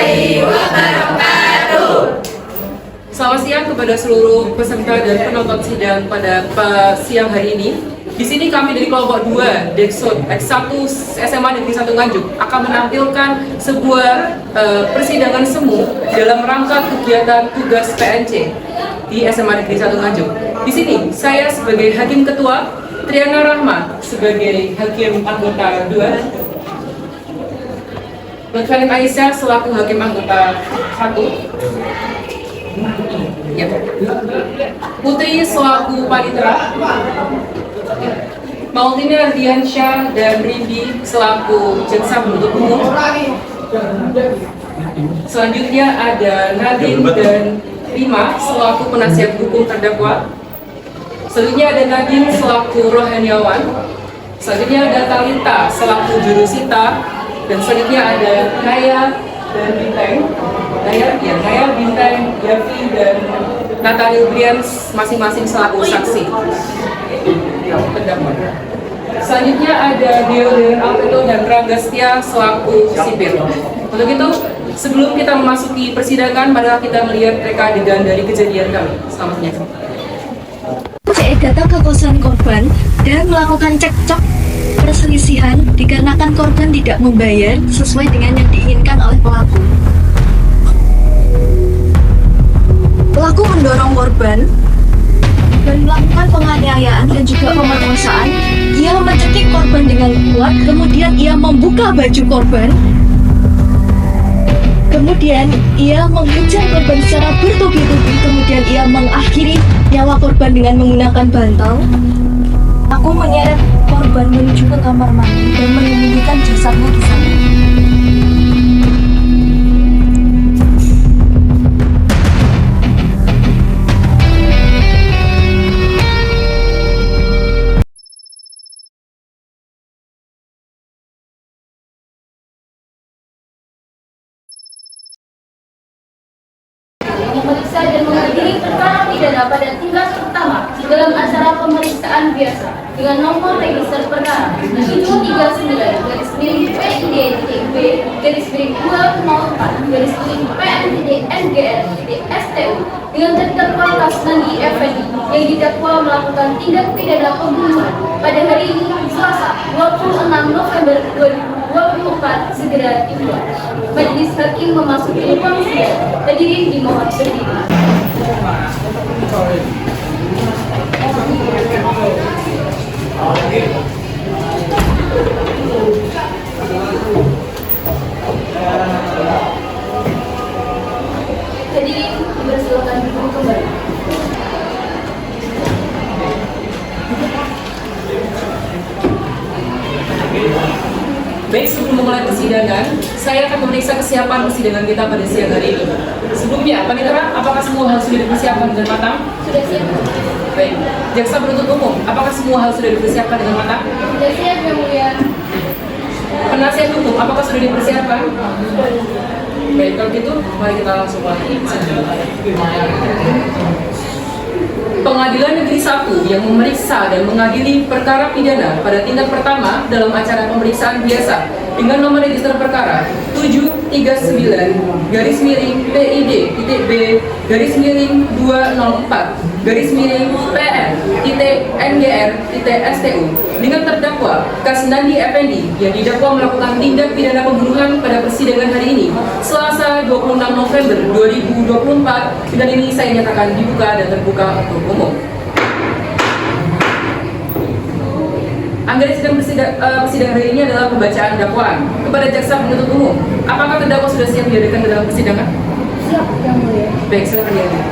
warahmatullahi wabarakatuh. Selamat siang kepada seluruh peserta dan penonton sidang pada siang hari ini. Di sini kami dari kelompok 2 Deksud X1 SMA Negeri 1 Nganjuk akan menampilkan sebuah persidangan semu dalam rangka kegiatan tugas PNC di SMA Negeri 1 Nganjuk. Di sini saya sebagai Hakim Ketua, Triana Rahma sebagai Hakim Anggota 2, Lutfanin Aisyah selaku Hakim Anggota 1, ya. Putri selaku Panitera, Maulina Ardiansyah dan Rindi selaku Jaksa Penuntut Umum. Selanjutnya ada Nadine dan Rima selaku penasihat hukum terdakwa. Selanjutnya ada Nadine selaku rohaniawan. Selanjutnya ada Talita selaku jurusita. Dan selanjutnya ada Naya dan Bintang. Naya, Bintang, Yavi dan Nathaniel Brians masing-masing selaku saksi terdakwa. Selanjutnya ada Dio dan Alfredo dan Rangga Setia selaku sipir. Untuk itu, sebelum kita memasuki persidangan, marilah kita melihat reka adegan dari kejadian kami. Selamat menyaksikan. CE datang ke kosan korban dan melakukan cekcok perselisihan dikarenakan korban tidak membayar sesuai dengan yang diinginkan oleh pelaku. Pelaku mendorong korban dan melakukan penganiayaan dan juga pemerkosaan. Ia mencekik korban dengan kuat, kemudian ia membuka baju korban. Kemudian ia menghujam korban secara bertubi-tubi, kemudian ia mengakhiri nyawa korban dengan menggunakan bantal. Aku menyeret korban menuju ke kamar mandi dan menyembunyikan jasadnya di sana. Memeriksa dan menghadiri perkara pidana pada tingkat pertama dalam acara pemeriksaan biasa dengan nomor register perkara I-PID-204-2-204-PNDD-NGR-STU dengan terdakwa Kasnandi Effendi yang didakwa melakukan tindak pidana pembunuhan pada hari ini Selasa 26 November 2024 segera dibuat. Majelis Hakim memasuki ruang sidang. Hadirin dimohon berdiri. Hadirin dipersilakan duduk kembali. Baik, sebelum memulai persidangan, saya akan memeriksa kesiapan persidangan kita pada siang hari ini. Sebelumnya, Panitera, apakah semua hal sudah dipersiapkan dengan matang? Sudah siap? Baik. Jaksa penuntut umum, apakah semua hal sudah dipersiapkan dengan matang? Sudah siap, Yang Mulia. Penasihat hukum, apakah sudah dipersiapkan? Baik, kalau gitu, mari kita langsung mulai. Pengadilan Negeri 1 yang memeriksa dan mengadili perkara pidana pada tingkat pertama dalam acara pemeriksaan biasa dengan nomor register perkara 739-PID-B-204-PN-NGR-STU dengan terdakwa Kasnandi Effendi yang didakwa melakukan tindak pidana pembunuhan pada persidangan hari ini Selasa 26 November 2024. Dan ini saya nyatakan dibuka dan terbuka untuk umum. Anggaran sidang persidangan hari ini adalah pembacaan dakwaan kepada jaksa penuntut umum. Apakah terdakwa sudah siap dihadirkan ke dalam persidangan? Siap, Yang Mulia. Baik, silakan dihadir.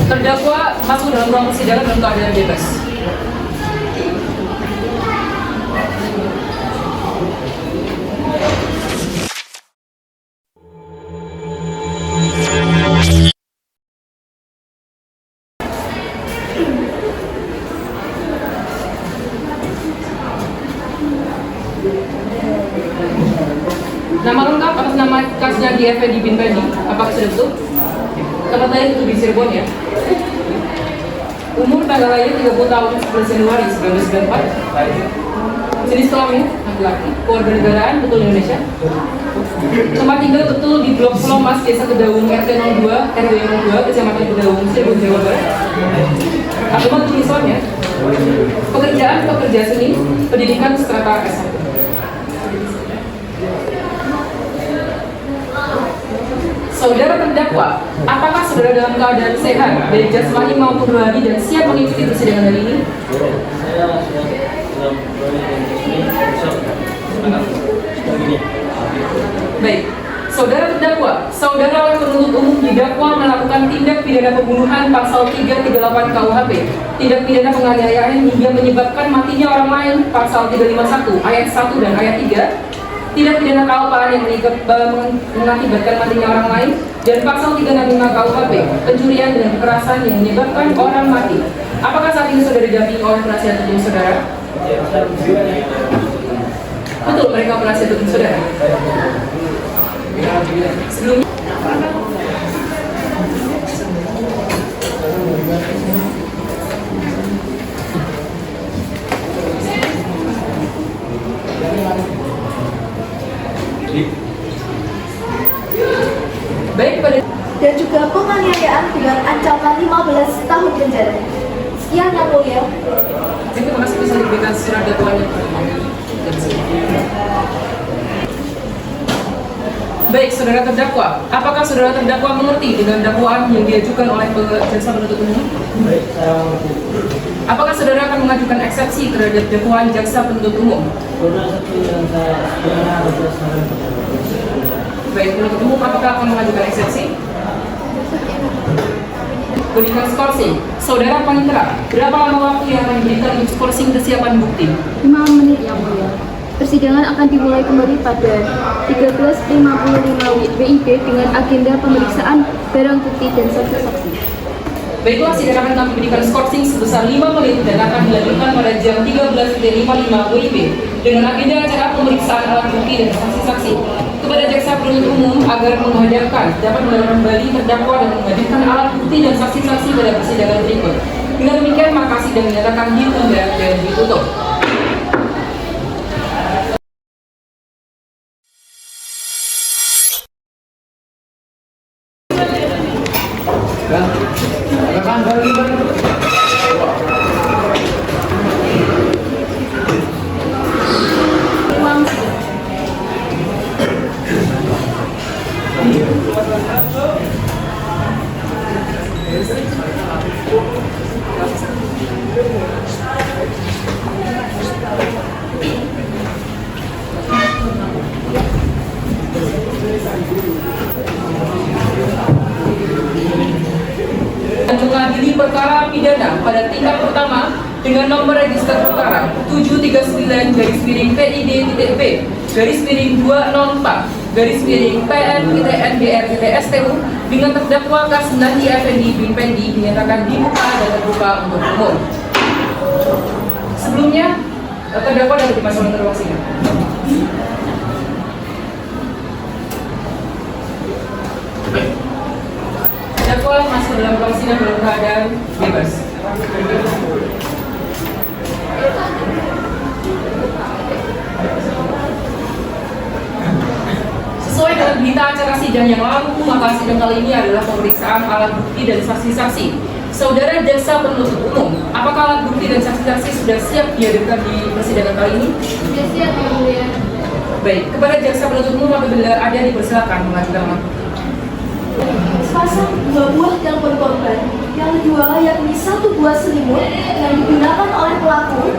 Terdakwa masuk dalam ruang persidangan dalam keadaan bebas. Nama lengkap atas nama Kasnandi Effendi bin Bandi, apakah sudah betul? Tempat lain itu di Cirebon ya? Umur tanggal lahir 30 tahun 11 Januari 1994. Jenis kelamin laki-laki. Kewarganegaraan betul Indonesia. Tempat tinggal betul di Blok Selomas, Desa Kedaung, RT 02, RW 02, Kecamatan Kedaung, Cirebon, Jawa Barat. Agama betul Islam ya. Pekerjaan pekerja seni, pendidikan strata S1. Saudara terdakwa, apakah saudara dalam keadaan sehat, baik jasmani maupun rohani dan siap mengikuti persidangan hari ini? Baik, saudara terdakwa, saudara oleh penuntut umum didakwa melakukan tindak pidana pembunuhan pasal 338 KUHP, tindak pidana penganiayaan hingga menyebabkan matinya orang lain pasal 351 ayat 1 dan ayat 3, tindak pidana kealpaan yang mengakibatkan matinya orang lain, dan pasal 365 KUHP, pencurian dengan kekerasan yang menyebabkan orang mati. Apakah saat ini saudara didampingi oleh penasihat hukum saudara? Betul, mereka penasihat hukum saudara. Sebelumnya baik pada dan juga penganiayaan dengan ancaman 15 tahun penjara. Sekian yang mulia. terima kasih bisa diberikan surat dakwaannya. Baik, saudara terdakwa, apakah saudara terdakwa mengerti dengan dakwaan yang diajukan oleh jaksa penuntut umum? Apakah saudara akan mengajukan eksepsi terhadap dakwaan jaksa penuntut umum? Baik, penuntut umum apakah akan mengajukan eksepsi? Berikan skorsing. Saudara panitera, berapa lama waktu yang akan diberikan untuk skorsing kesiapan bukti? 5 menit yang mulia. Persidangan akan dimulai kembali pada 13.55 WIB dengan agenda pemeriksaan barang bukti dan saksi-saksi. Baiklah, sidang akan kami berikan skorsing sebesar 5 menit dan akan dilanjutkan pada jam 13.55 WIB dengan agenda acara pemeriksaan alat bukti dan saksi-saksi. Kepada jaksa penuntut umum agar menghadapkan dapat menerima kembali terdakwa dan menghadirkan alat bukti dan saksi-saksi pada persidangan berikut. Dengan demikian, maka sidang dinyatakan ditunda dan ditutup. Mengadili perkara pidana pada tingkat pertama dengan nomor register perkara 739-PID-P/204-PN-NDR-STU dengan terdakwa Kasnandi Effendi bin Pendi dinyatakan dibuka dan terbuka untuk umum. Sebelumnya, terdakwa dapat dimasukkan ke ruang sidang. Terdakwa masuk dalam ruang sidang dalam keadaan bebas. Sesuai dengan berita acara sidang yang lalu, maka sidang kali ini adalah pemeriksaan alat bukti dan saksi-saksi. Saudara jaksa penuntut umum, apakah alat bukti dan saksi-saksi sudah siap dihadirkan di persidangan kali ini? Sudah siap yang mulia. Baik, kepada jaksa penuntut umum apabila ada dipersilakan mengajukan alat bukti. Sepasang 2 buah telepon korban yang kedua yakni 1 buah selimut yang digunakan oleh pelaku.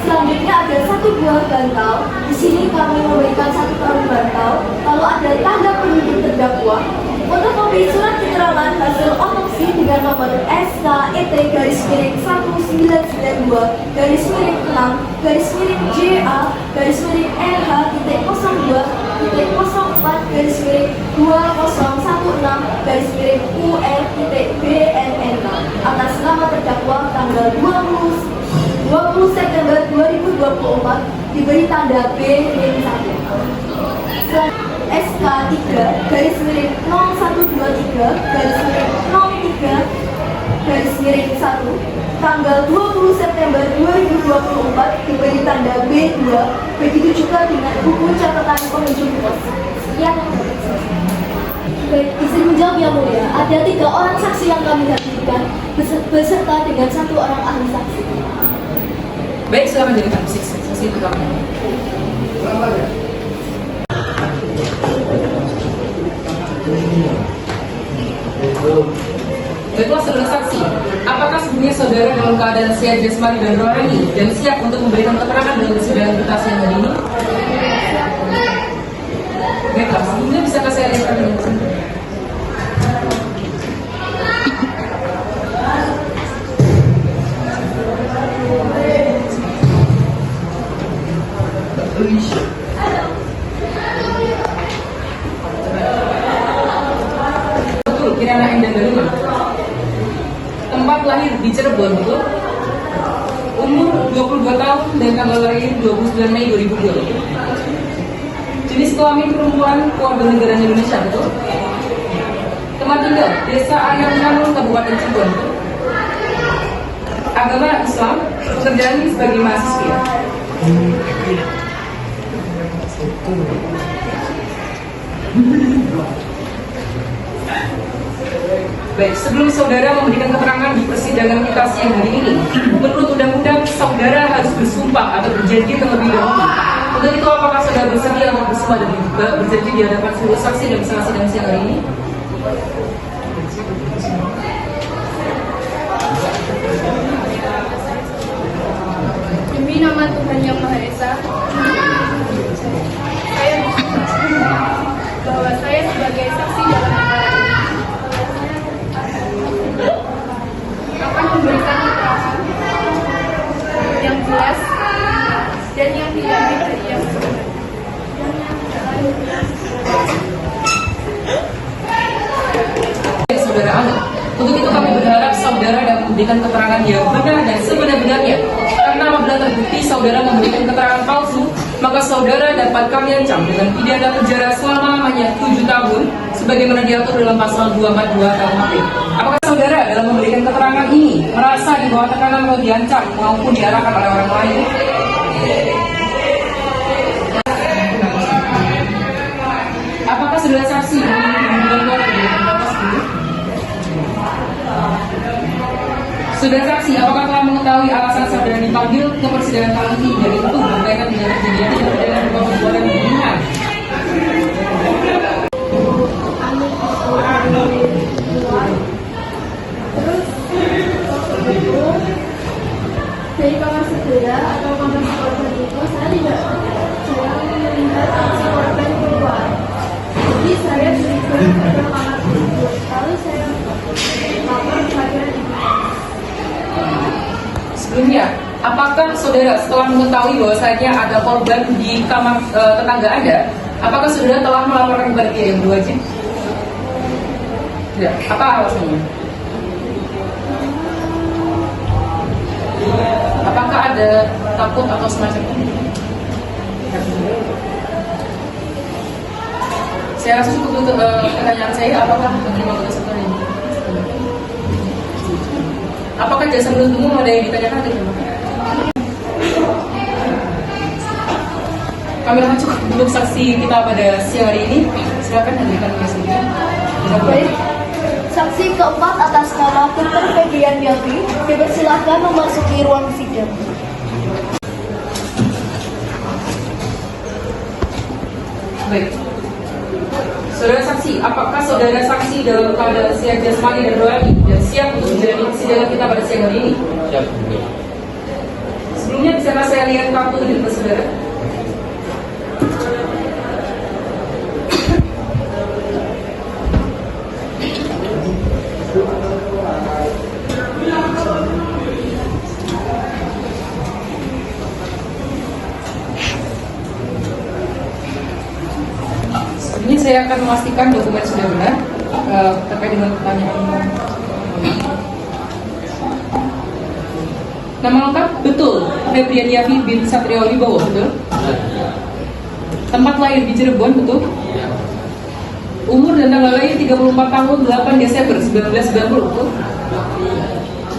Selanjutnya ada 1 buah bantal. Di sini kami memberikan 1 karung bantal. Lalu ada tanda penuntut terdakwa. Fotokopi surat keterangan hasil otopsi dengan nomor SKET-1992-6-JA-1 RH-04-2016-UL-BNN atas nama terdakwa tanggal 20 September 2024 diberi tanda B-1. SK3-0123-03-1 tanggal 20 September 2024 diberi tanda B2, begitu juga dengan buku catatan pengunjung pos. Yang Baik, izin menjawab yang mulia, ada 3 orang saksi yang kami hadirkan beserta dengan 1 orang ahli saksi. Baik, silakan jadikan saksi itu kami. Baiklah saudara saksi, apakah sebelumnya saudara dalam keadaan sehat jasmani dan rohani dan siap untuk memberikan keterangan dalam persidangan kita siang hari ini? Baiklah, sebelumnya bisakah saya lihat dengan sini? Betul, Kirana Endah Galuma. Tempat lahir di Cirebon, betul? Umur 22 tahun dan tanggal lahir 29 Mei 2020. Jenis kelamin perempuan, keluarga negara Indonesia, betul? Tempat tinggal, Desa Ayam Mangun, Kabupaten Cirebon, betul? Agama Islam, pekerjaan sebagai mahasiswa. Baik, sebelum saudara memberikan keterangan di persidangan kita siang hari ini, menurut undang-undang saudara harus bersumpah atau berjanji terlebih dahulu. Untuk itu, apakah saudara bersedia untuk bersumpah dan juga berjanji di hadapan seluruh saksi dan saksi dan siang hari ini? Demi nama Tuhan Yang Maha Esa, saya bersumpah bahwa saya sebagai saksi dalam perkara ini akan memberikan keterangan yang jelas dan yang tidak dari yang sebenarnya. Saudara Anu, untuk itu kami berharap saudara dapat memberikan keterangan yang benar dan sebenar-benarnya. Karena apabila terbukti saudara memberikan keterangan palsu, maka saudara dapat kami ancam dengan pidana penjara selama-lamanya 7 tahun, sebagaimana diatur dalam pasal 242 KUHP. Apakah saudara dalam memberikan keterangan ini merasa di bawah tekanan atau diancam maupun diarahkan oleh orang lain? Apakah saudara saksi Saudara saksi, apakah telah mengetahui alasan saudara dipanggil ke persidangan kali ini dan itu berkaitan dengan kejadian yang berkaitan dengan perbuatan pembunuhan? Dari kamar saudara atau kamar si korban itu saya tidak melihat si korban keluar. Jadi saya berikut ke kamar tersebut. Lalu saya lapor kehadiran ibu. Sebelumnya, apakah saudara setelah mengetahui bahwasanya ada korban di kamar tetangga Anda, apakah saudara telah melaporkan kepada pihak yang berwajib? Tidak. Apa alasannya? Apakah ada takut atau semacam itu? Saya rasa cukup untuk pertanyaan saya. Apakah menerima berdasarkan ini? Apakah jasa penuntut umum ada yang ditanyakan? Kami akan cukup untuk saksi kita pada siang hari ini. Silakan hadirkan biasanya. Baik, saksi keempat atas nama Dr. Febrian Yafi dipersilakan memasuki ruang sidang. Baik. Saudara saksi, apakah saudara saksi dalam keadaan sehat jasmani dan rohani dan siap untuk menjalani persidangan kita pada siang hari ini? Siap. Sebelumnya bisa saya lihat kartu identitas saudara? Ini saya akan memastikan dokumen sudah benar terkait dengan pertanyaan. Nama lengkap betul Febrian Yafi bin Satrio Wibowo, betul? Tempat lahir di Cirebon, betul? Umur dan tanggal lahir 34 tahun 8 Desember 1990, betul?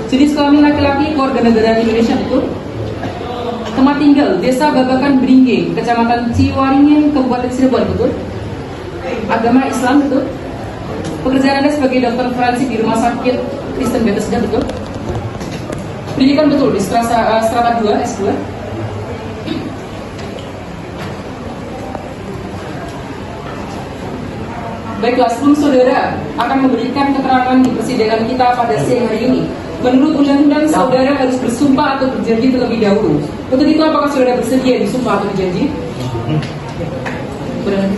Jenis kelamin laki-laki keluarga negara Indonesia, betul? Tempat tinggal Desa Babakan Beringge, Kecamatan Ciwaringin, Kabupaten Cirebon, betul? Agama Islam, betul? Pekerjaan Anda sebagai dokter forensik di Rumah Sakit Kristen Bethesda, betul? Pendidikan, betul, di strata 2, S2. Baiklah, sebelum saudara akan memberikan keterangan di persidangan kita pada siang hari ini, menurut undang-undang saudara harus bersumpah atau berjanji terlebih dahulu. Untuk itu, apakah saudara bersedia disumpah atau berjanji? Berani.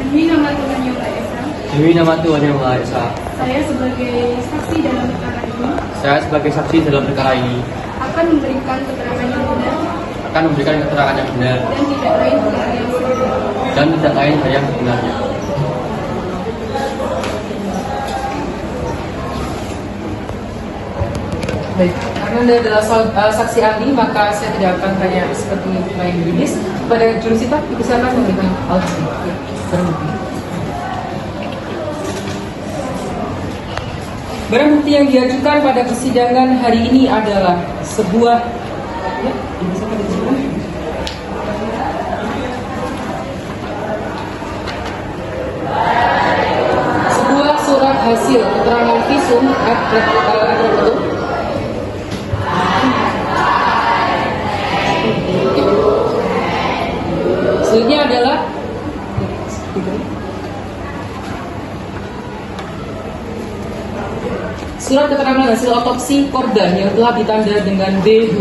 Demi nama Tuhan Yang Maha Esa, Demi nama Tuhan Yang Maha Esa, saya sebagai saksi dalam perkara ini saya sebagai saksi dalam perkara ini akan memberikan keterangan yang benar akan memberikan keterangan yang benar dan tidak lain hal yang sebenarnya. dan tidak lain hal yang sebenarnya. Baik, karena Anda adalah saksi ahli, maka saya tidak akan tanya seperti main yuridis. Pada jurusita, dipersilakan memberikan alat bukti. Ya, barang bukti. Barang bukti yang diajukan pada persidangan hari ini adalah sebuah dipersilakan disebut. Sebuah surat hasil keterangan visum selanjutnya adalah surat keterangan hasil otopsi korban yang telah ditanda dengan B2.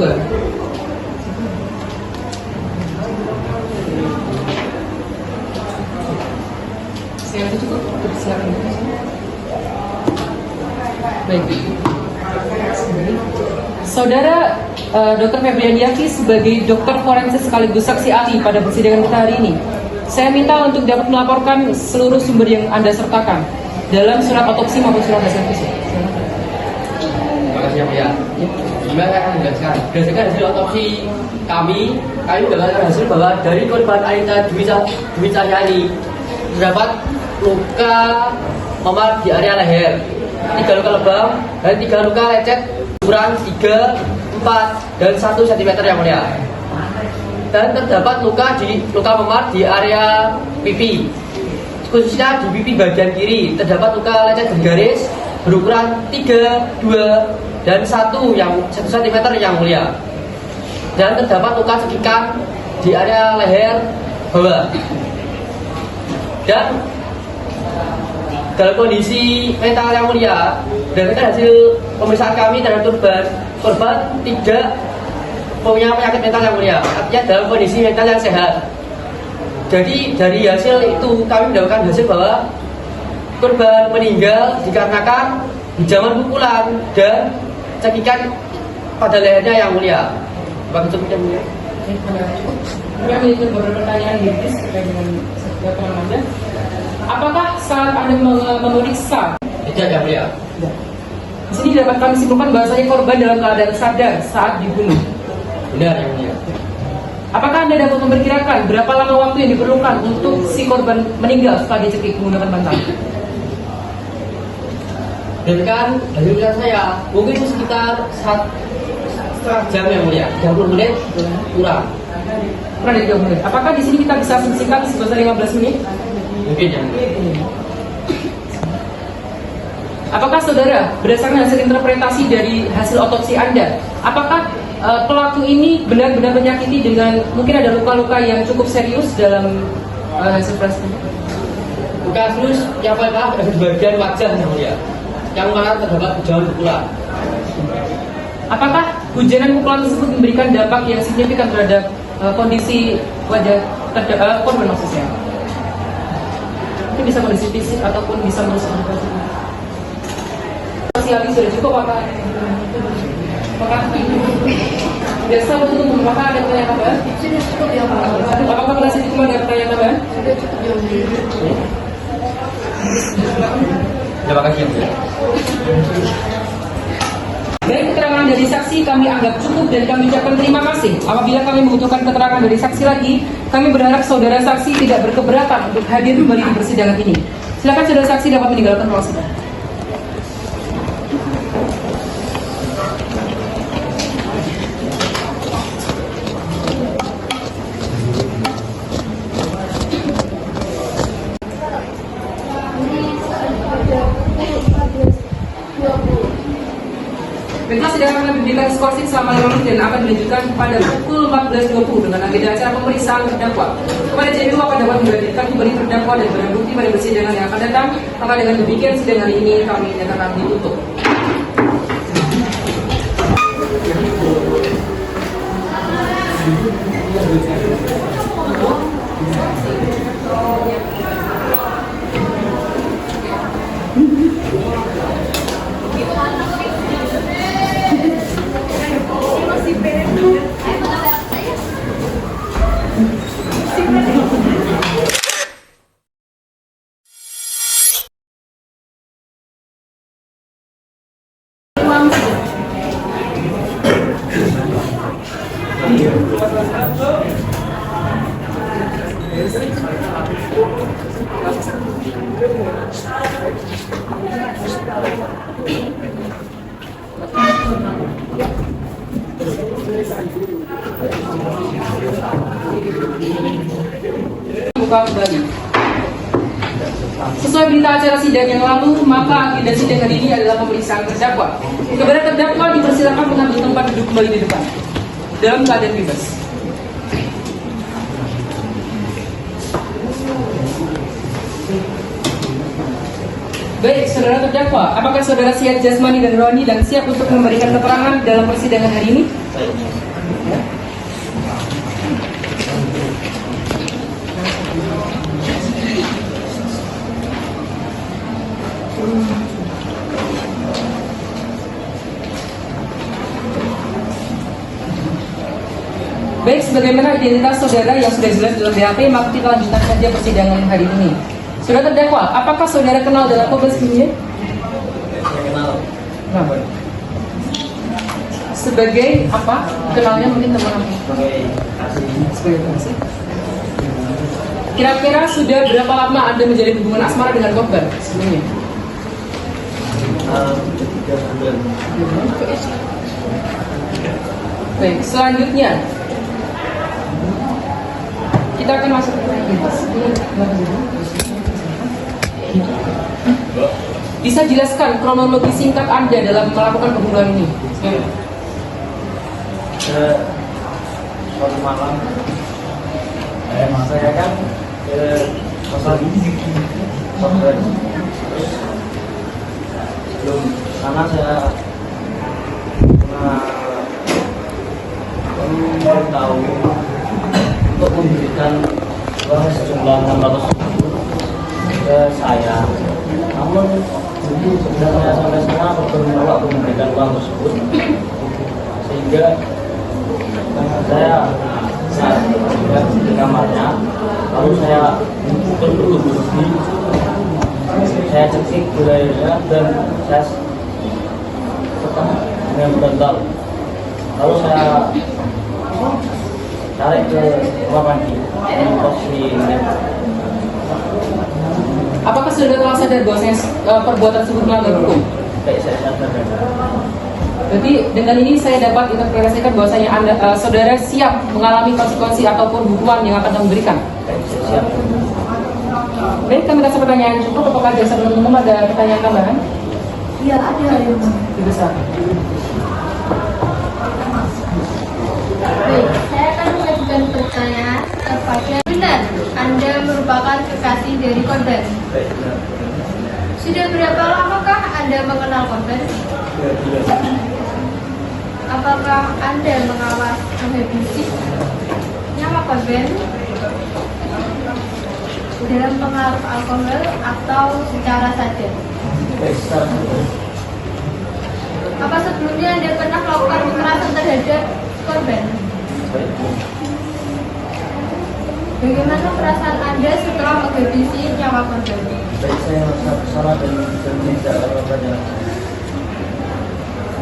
Saya rasa cukup, silakan. Baik. Saudara Dr. Febrian Yaki sebagai dokter forensik sekaligus saksi ahli pada persidangan kita hari ini, saya minta untuk dapat melaporkan seluruh sumber yang Anda sertakan dalam surat otopsi maupun surat hasil visum. Terima kasih yang mulia. Gimana saya akan menjelaskan? Berdasarkan hasil otopsi kami mendapatkan hasil bahwa dari korban Anita Dwi Cahyani terdapat luka memar di area leher, 3 luka lebam dan 3 luka lecet ukuran 3, 4, dan 1 cm yang mulia. Dan terdapat luka memar di area pipi, khususnya di pipi bagian kiri terdapat luka lecet bergaris berukuran 3, 2, dan 1 cm yang mulia. Dan terdapat luka cekikan di area leher bawah. Dan dalam kondisi mental yang mulia, berdasarkan hasil pemeriksaan kami terhadap korban tidak punya penyakit mental yang mulia, artinya dalam kondisi mental yang sehat. Jadi dari hasil itu kami mendapatkan hasil bahwa korban meninggal dikarenakan hijaman pukulan dan cekikan pada lehernya yang mulia. Bagi cukup yang mulia. Saya memiliki beberapa pertanyaan yuridis terkait dengan keterangan Anda. Apakah saat Anda memeriksa? Tidak yang mulia. Di sini dapat kami simpulkan bahasanya korban dalam keadaan sadar saat dibunuh. Benar yang mulia. Apakah Anda dapat memperkirakan berapa lama waktu yang diperlukan untuk si korban meninggal setelah dicekik menggunakan bantal? Berdasarkan hasil pemeriksaan saya, mungkin sekitar 1,5 jam yang mulia, 30 menit kurang. Kurang dari 30 menit. Apakah di sini kita bisa singkat sebesar 15 menit? Mungkin yang mulia. Apakah saudara, berdasarkan hasil interpretasi dari hasil otopsi Anda, apakah pelaku ini benar-benar menyakiti dengan mungkin ada luka-luka yang cukup serius dalam hasil proses? Luka serius yang paling parah ada di bagian wajah yang mulia, yang mana terdapat hujaman pukulan. Apakah hujanan pukulan tersebut memberikan dampak yang signifikan terhadap kondisi wajah korban maksudnya? Mungkin bisa kondisi fisik ataupun bisa merusak edukasi. Saksi ahli sudah cukup apakah biasa untuk apakah ada pertanyaan tambahan? Sudah cukup ya Pak. Apakah penasihat hukum ada pertanyaan tambahan? Sudah cukup ya Pak. Terima kasih yang mulia. Baik, keterangan dari saksi kami anggap cukup dan kami ucapkan terima kasih. Apabila kami membutuhkan keterangan dari saksi lagi, kami berharap saudara saksi tidak berkeberatan untuk hadir kembali di persidangan ini. Silakan saudara saksi dapat meninggalkan ruang sidang. Berarti sidang akan diberikan skorsing selama 5 menit dan akan dilanjutkan pada pukul 14.20 dengan agenda acara pemeriksaan terdakwa. Kepada JPU akan dapat menghadirkan kembali terdakwa dan barang bukti pada persidangan yang akan datang. Maka dengan demikian sidang hari ini kami nyatakan ditutup. Buka kembali. Sesuai berita acara sidang yang lalu, maka agenda sidang hari ini adalah pemeriksaan terdakwa. Kepada terdakwa dipersilakan mengambil tempat duduk kembali di depan dalam keadaan bebas. Baik, saudara terdakwa, apakah saudara siap jasmani dan rohani dan siap untuk memberikan keterangan dalam persidangan hari ini? Ya. Baik, sebagaimana identitas saudara yang sudah jelas dalam BAP, maka kita lanjutkan saja persidangan hari ini. Saudara terdakwa, apakah saudara kenal dengan Kombes sebelumnya? Kenal. Kenapa? Sebagai apa? Kenalnya mungkin teman-teman. Sebagai kasih. Kira-kira sudah berapa lama Anda menjalin hubungan asmara dengan korban sebelumnya? 3 bulan. Baik, selanjutnya kita akan masuk ke bebas. Bisa jelaskan kronologi singkat Anda dalam melakukan pembunuhan ini? Suatu malam, saya kan ke kosan software. Terus sebelum sana saya tahu untuk memberikan uang sejumlah 600.000 ke saya. Namun sebenarnya sampai sekarang belum menolak untuk memberikan uang tersebut, sehingga saya saat di kamarnya, lalu saya berdiri, saya cekik budayanya dan saya tetap dengan bental. Lalu saya tarik ke kamar mandi di posisi ini. Apakah saudara telah sadar bahwasanya perbuatan tersebut melanggar hukum? Baik, saya sadar. Berarti dengan ini saya dapat interpretasikan bahwasanya Anda, saudara siap mengalami konsekuensi ataupun hukuman yang akan Anda berikan. Baik, saya siap. Baik, kami rasa pertanyaan cukup. Apakah jaksa penuntut umum ada pertanyaan tambahan? Ya, ada. Bisa. Baik, saya akan mengajukan pertanyaan kepada benar Anda merupakan kekasih dari korban. Baik, benar. Sudah berapa lamakah Anda mengenal korban? 3 bulan. Apakah Anda mengawas menghabisi nyawa korban dalam pengaruh alkohol atau secara sadar? Baik, secara sadar. Apa sebelumnya Anda pernah melakukan kekerasan terhadap korban? Baik. Bagaimana perasaan Anda setelah menghabisi nyawa korban? Baik, saya merasa bersalah dan tidak akan melakukannya.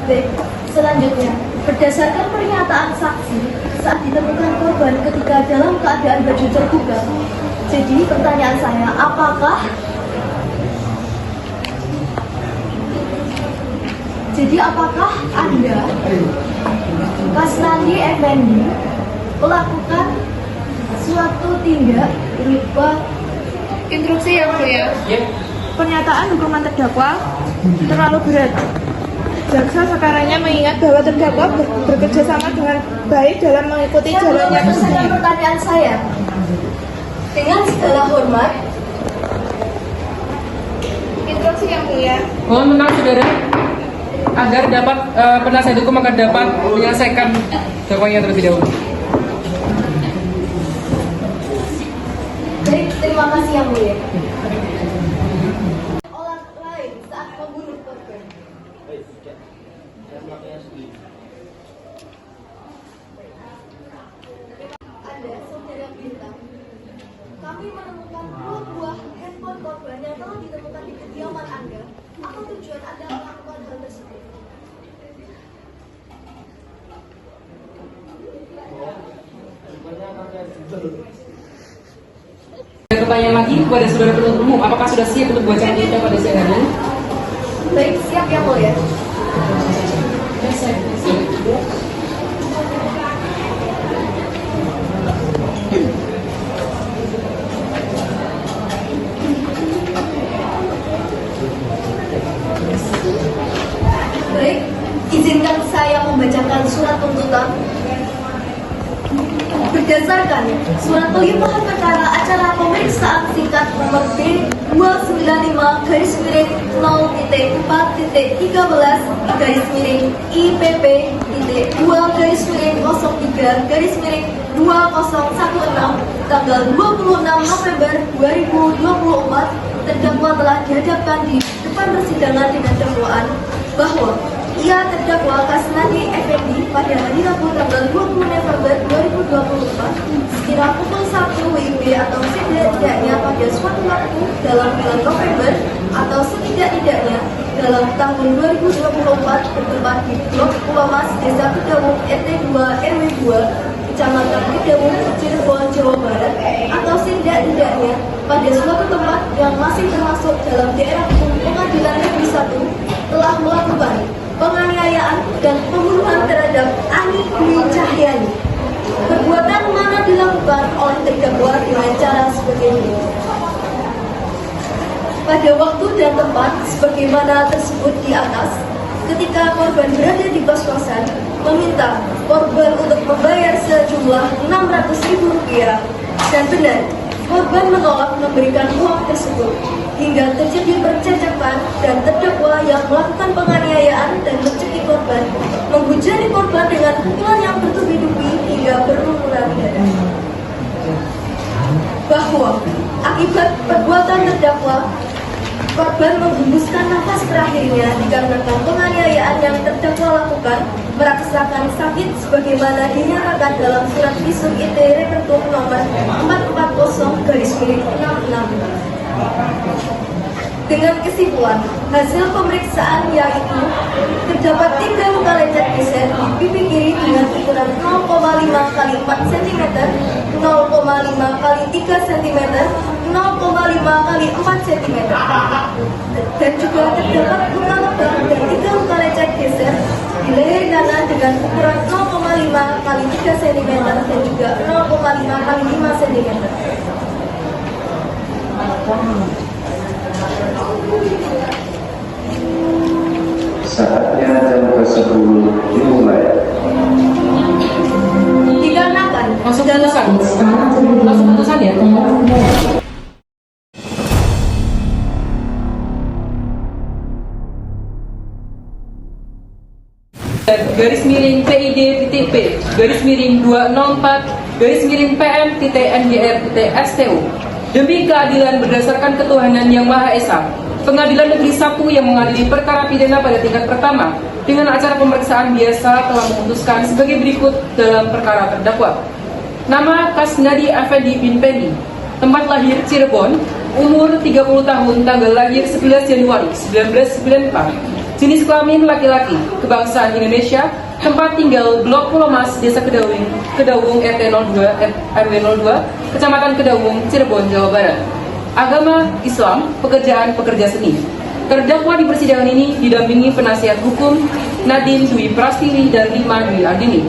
Baik, selanjutnya, berdasarkan pernyataan saksi saat ditemukan korban ketika dalam keadaan baju terbuka. Jadi pertanyaan saya, apakah Anda, Kasnandi Effendi, melakukan suatu tindak berupa Instruksi yang mulia. Pernyataan hukuman terdakwa terlalu berat. Jaksa sekarangnya mengingat bahwa terdakwa bekerja sama dengan baik dalam mengikuti Saya belum jalannya menyelesaikan prosedur. pertanyaan saya. Dengan segala hormat, Instruksi yang mulia. Mohon tenang saudara, agar dapat penasihat hukum akan dapat menyelesaikan dakwaannya terlebih dahulu. baik, terima kasih yang mulia. Orang lain saat membunuh korban. Anda, saudara Bintang, kami menemukan dua buah handphone korban yang telah ditemukan di kediaman Anda. Apa tujuan Anda melakukan hal tersebut? Ada pertanyaan lagi kepada saudara penuntut umum, apakah sudah siap untuk bacaan kita pada siang hari ini? Baik, siap yang mulia. Baik, izinkan saya membacakan surat tuntutan. Berdasarkan surat pelimpahan perkara acara pemeriksaan singkat nomor B-295/0-PT-3/2/03/2016 tanggal 26 November 2024, terdakwa telah dihadapkan di depan persidangan dengan dakwaan bahwa ia terdakwa Kasnandi Effendi pada hari Rabu tanggal 20 November 2024 sekira pukul 1 WIB atau setidak-tidaknya pada suatu waktu dalam bulan November atau setidak-tidaknya dalam tahun 2024 bertempat di Blok Ulamas, Desa Kedawung, RT 2 RW 2, Kecamatan Kedawung, Cirebon, Jawa Barat, atau setidak-tidaknya pada suatu tempat yang masih termasuk dalam daerah hukum Pengadilan Negeri 1 telah melakukan penganiayaan dan pembunuhan terhadap Ani Dwi Cahyani. Perbuatan mana dilakukan oleh terdakwa dengan cara sebagai ini. Pada waktu dan tempat sebagaimana tersebut di atas, ketika korban berada di kos-kosan, meminta korban untuk membayar sejumlah Rp600.000 dan benar, korban menolak memberikan uang tersebut hingga terjadi percakapan dan terdakwa yang melakukan penganiayaan dan mencekik korban menghujani korban dengan pukulan yang bertubi-tubi hingga berlumuran darah. Bahwa akibat perbuatan terdakwa, korban menghembuskan nafas terakhirnya dikarenakan penganiayaan yang terdakwa lakukan merasakan sakit sebagaimana dinyatakan dalam surat visum IT Repertum nomor 440/66. Dengan kesimpulan, hasil pemeriksaan yaitu terdapat 3 luka lecet geser di pipi kiri dengan ukuran 0,5 x 4 cm, 0,5 x 3 cm, 0,5 x 4 cm, dan juga terdapat luka lebam dan 3 luka lecet geser di leher kanan dengan ukuran 0,5 x 3 cm dan juga 0,5 x 5 cm. Saatnya jam ke-10 dimulai. Dikarenakan Langsung dalam putusan ya. Garis miring PID.P garis miring 204 garis miring PM.NGR.STU demi keadilan berdasarkan ketuhanan yang Maha Esa. Pengadilan Negeri 1 yang mengadili perkara pidana pada tingkat pertama dengan acara pemeriksaan biasa telah memutuskan sebagai berikut dalam perkara terdakwa. Nama Kasnandi Effendi bin Pendi, tempat lahir Cirebon, umur 30 tahun, tanggal lahir 11 Januari 1994, jenis kelamin laki-laki, kebangsaan Indonesia, tempat tinggal Blok Pulau Mas, Desa Kedawung, RT 02, RW 02, Kecamatan Kedawung, Cirebon, Jawa Barat. Agama Islam, pekerjaan pekerja seni. Terdakwa di persidangan ini didampingi penasihat hukum Nadine Dwi Prastiwi dan Rima Dwi Ardini.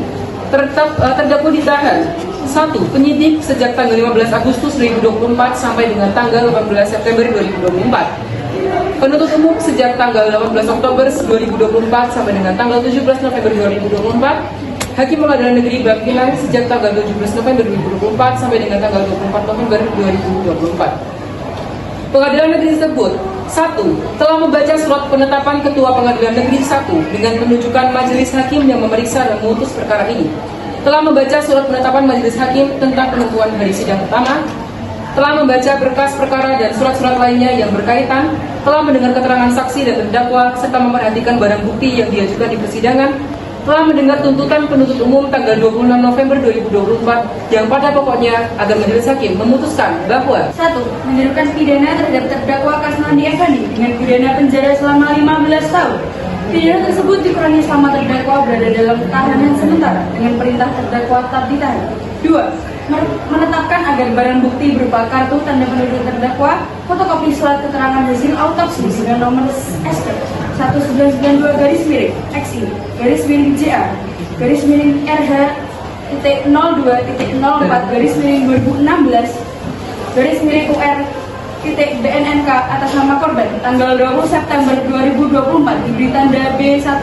Terdakwa ditahan 1. Penyidik sejak tanggal 15 Agustus 2024 sampai dengan tanggal 18 September 2024. Penuntut umum sejak tanggal 18 Oktober 2024 sampai dengan tanggal 17 November 2024. Hakim Pengadilan Negeri Bangkinang sejak tanggal 17 November 2024 sampai dengan tanggal 24 November 2024. Pengadilan Negeri tersebut 1. Telah membaca surat penetapan Ketua Pengadilan Negeri 1 dengan penunjukan majelis hakim yang memeriksa dan memutus perkara ini. Telah membaca surat penetapan majelis hakim tentang penentuan hari sidang pertama. Telah membaca berkas perkara dan surat-surat lainnya yang berkaitan. Telah mendengar keterangan saksi dan terdakwa serta memperhatikan barang bukti yang diajukan di persidangan. Telah mendengar tuntutan penuntut umum tanggal 26 November 2024 yang pada pokoknya agar majelis hakim memutuskan bahwa 1. Menjatuhkan pidana terhadap terdakwa Kasnandi Effendi dengan pidana penjara selama 15 tahun. Pidana tersebut dikurangi selama terdakwa berada dalam tahanan sementara dengan perintah terdakwa tetap ditahan. 2. Menetapkan agar barang bukti berupa kartu tanda penduduk terdakwa, fotokopi surat keterangan hasil autopsi dengan nomor ST 1992-XI-JA RH-02-02-2016-UR-BNNK atas nama korban tanggal 20 September 2024 diberi tanda B1.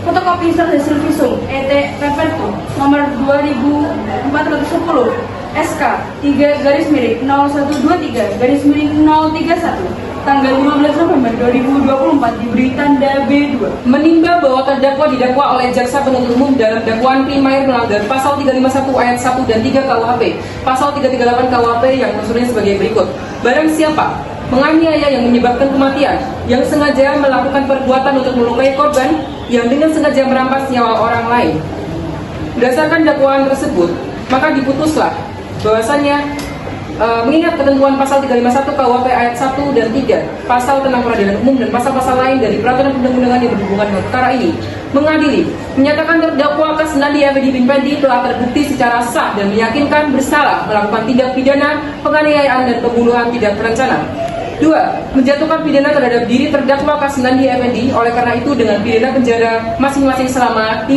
Fotokopi surat hasil visum ET Perpetku nomor 2410 SK 3-0123031 tanggal 15 November 2024 diberi tanda B2. Menimbang bahwa terdakwa didakwa oleh jaksa penuntut umum dalam dakwaan primer melanggar pasal 351 ayat 1 dan 3 KUHP, pasal 338 KUHP yang unsurnya sebagai berikut. Barang siapa menganiaya yang menyebabkan kematian, yang sengaja melakukan perbuatan untuk melukai korban, yang dengan sengaja merampas nyawa orang lain. Berdasarkan dakwaan tersebut, maka diputuslah bahwasannya mengingat ketentuan pasal 351 KUHP ayat 1 dan 3, pasal tentang peradilan umum dan pasal-pasal lain dari peraturan perundang-undangan yang berhubungan dengan perkara ini, mengadili, menyatakan terdakwa Kasnandi Effendi bin Pendi telah terbukti secara sah dan meyakinkan bersalah melakukan tindak pidana penganiayaan dan pembunuhan tidak terencana. 2. Menjatuhkan pidana terhadap diri terdakwa Kasnandi Effendi oleh karena itu dengan pidana penjara masing-masing selama 15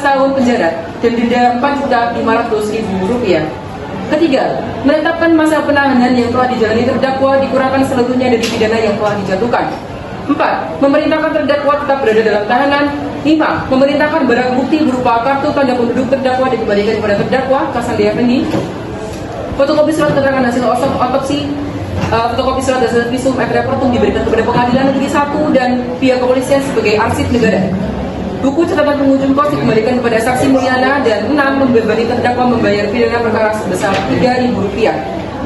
tahun penjara dan denda Rp4.500.000. Ketiga, menetapkan masa penahanan yang telah dijalani terdakwa dikurangkan seluruhnya dari pidana yang telah dijatuhkan. 4. Memerintahkan terdakwa tetap berada dalam tahanan. 5. Memerintahkan barang bukti berupa kartu tanda penduduk terdakwa dikembalikan kepada terdakwa Kasnandi Effendi. Fotokopi surat keterangan hasil otopsi, fotokopi surat hasil visum et repertum diberikan kepada Pengadilan Negeri 1 dan pihak kepolisian sebagai arsip negara. Buku catatan pengunjung kos dikembalikan kepada saksi Mulyana. Dan 6. Membebani terdakwa membayar pidana perkara sebesar Rp3.000.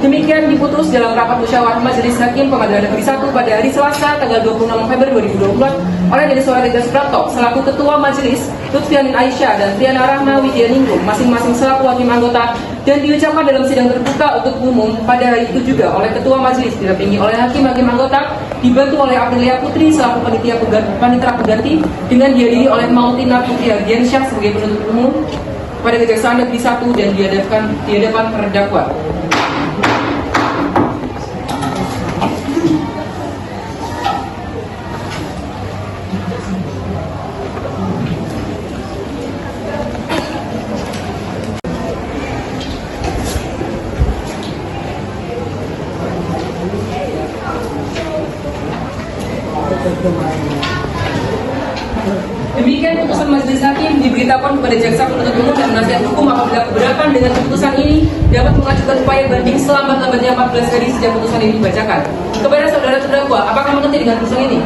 Demikian diputus dalam rapat musyawarah Majelis Hakim Pengadilan Negeri 1 pada hari Selasa tanggal 26 November 2024 oleh Dede Suara Tegas Prapto selaku Ketua Majelis, Lutfianin Aisyah dan Triana Rahma Widyaningrum masing-masing selaku hakim anggota, dan diucapkan dalam sidang terbuka untuk umum pada hari itu juga oleh Ketua Majelis didampingi oleh hakim-hakim anggota, dibantu oleh Aprilia Putri selaku panitera pengganti, dengan dihadiri oleh Mautina Putri Ardiansyah sebagai penuntut umum pada Kejaksaan Negeri 1 dan di hadapan terdakwa. Demikian putusan Majelis Hakim diberitakan kepada jaksa penuntut umum dan penasihat hukum apabila keberatan dengan putusan ini dapat mengajukan upaya banding selambat-lambatnya 14 hari sejak putusan ini dibacakan. Kepada saudara terdakwa, apakah mengerti dengan putusan ini?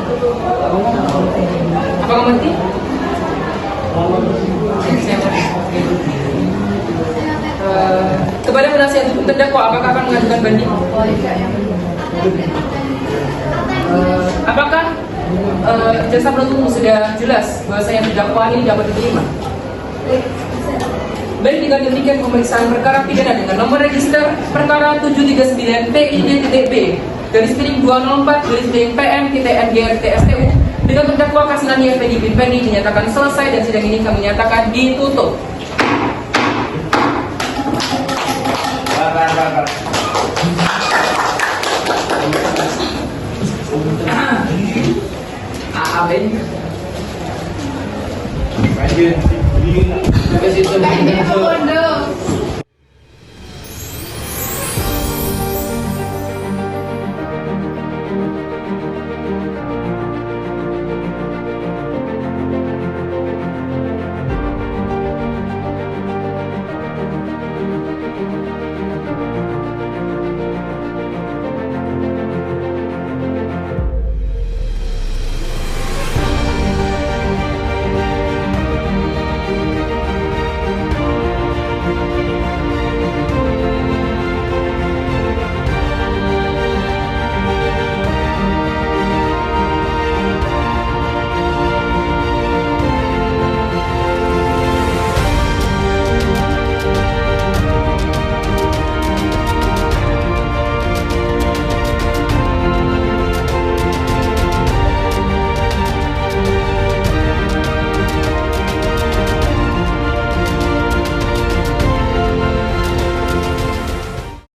Apakah mengerti? Kepada penasihat hukum terdakwa, apakah akan mengajukan banding? Apakah jaksa penuntut umum sudah jelas bahwasanya dakwaan ini dapat diterima? Baik, dengan demikian pemeriksaan perkara pidana dengan nomor register perkara 739 PID.B /204/PM/TNGRTSTU dengan terdakwa Kasnani Effendi bin Pendi dinyatakan selesai dan sidang ini kami nyatakan ditutup. Amin. Terima kasih.